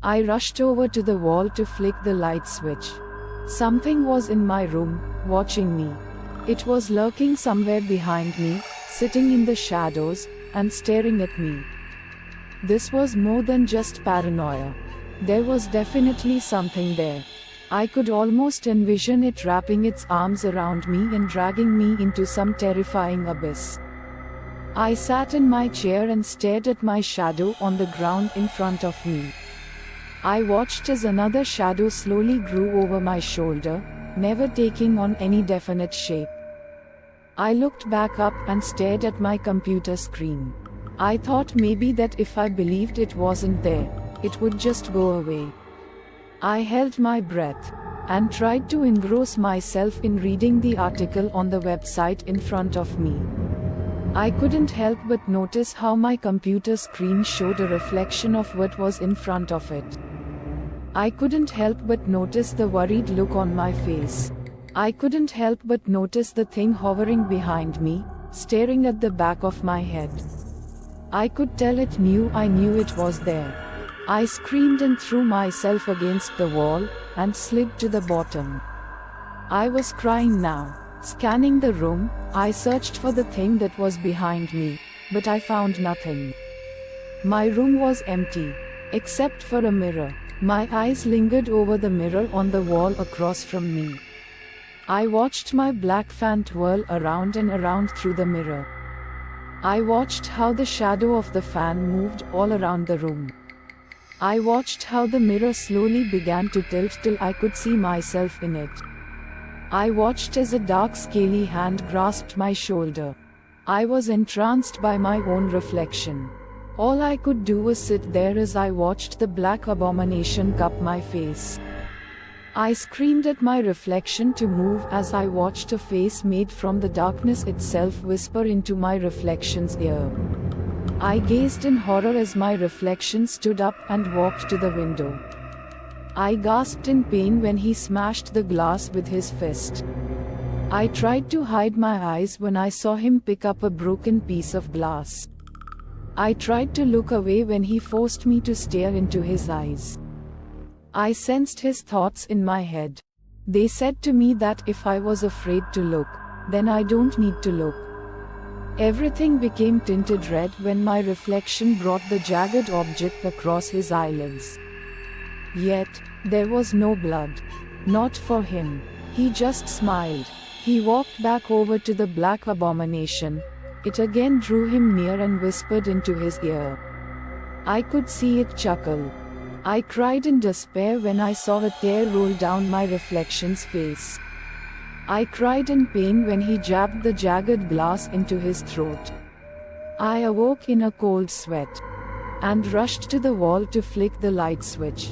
I rushed over to the wall to flick the light switch. Something was in my room, watching me. It was lurking somewhere behind me, sitting in the shadows, and staring at me. This was more than just paranoia. There was definitely something there. I could almost envision it wrapping its arms around me and dragging me into some terrifying abyss. I sat in my chair and stared at my shadow on the ground in front of me. I watched as another shadow slowly grew over my shoulder, never taking on any definite shape. I looked back up and stared at my computer screen. I thought maybe that if I believed it wasn't there, it would just go away. I held my breath and tried to engross myself in reading the article on the website in front of me. I couldn't help but notice how my computer screen showed a reflection of what was in front of it. I couldn't help but notice the worried look on my face. I couldn't help but notice the thing hovering behind me, staring at the back of my head. I could tell it knew I knew it was there. I screamed and threw myself against the wall, and slid to the bottom. I was crying now. Scanning the room, I searched for the thing that was behind me, but I found nothing. My room was empty, except for a mirror. My eyes lingered over the mirror on the wall across from me. I watched my black fan twirl around and around through the mirror. I watched how the shadow of the fan moved all around the room. I watched how the mirror slowly began to tilt till I could see myself in it. I watched as a dark scaly hand grasped my shoulder. I was entranced by my own reflection. All I could do was sit there as I watched the black abomination cup my face. I screamed at my reflection to move as I watched a face made from the darkness itself whisper into my reflection's ear. I gazed in horror as my reflection stood up and walked to the window. I gasped in pain when he smashed the glass with his fist. I tried to hide my eyes when I saw him pick up a broken piece of glass. I tried to look away when he forced me to stare into his eyes. I sensed his thoughts in my head. They said to me that if I was afraid to look, then I don't need to look. Everything became tinted red when my reflection brought the jagged object across his eyelids. Yet, there was no blood. Not for him. He just smiled. He walked back over to the black abomination. It again drew him near and whispered into his ear. I could see it chuckle. I cried in despair when I saw a tear roll down my reflection's face. I cried in pain when he jabbed the jagged glass into his throat. I awoke in a cold sweat and rushed to the wall to flick the light switch.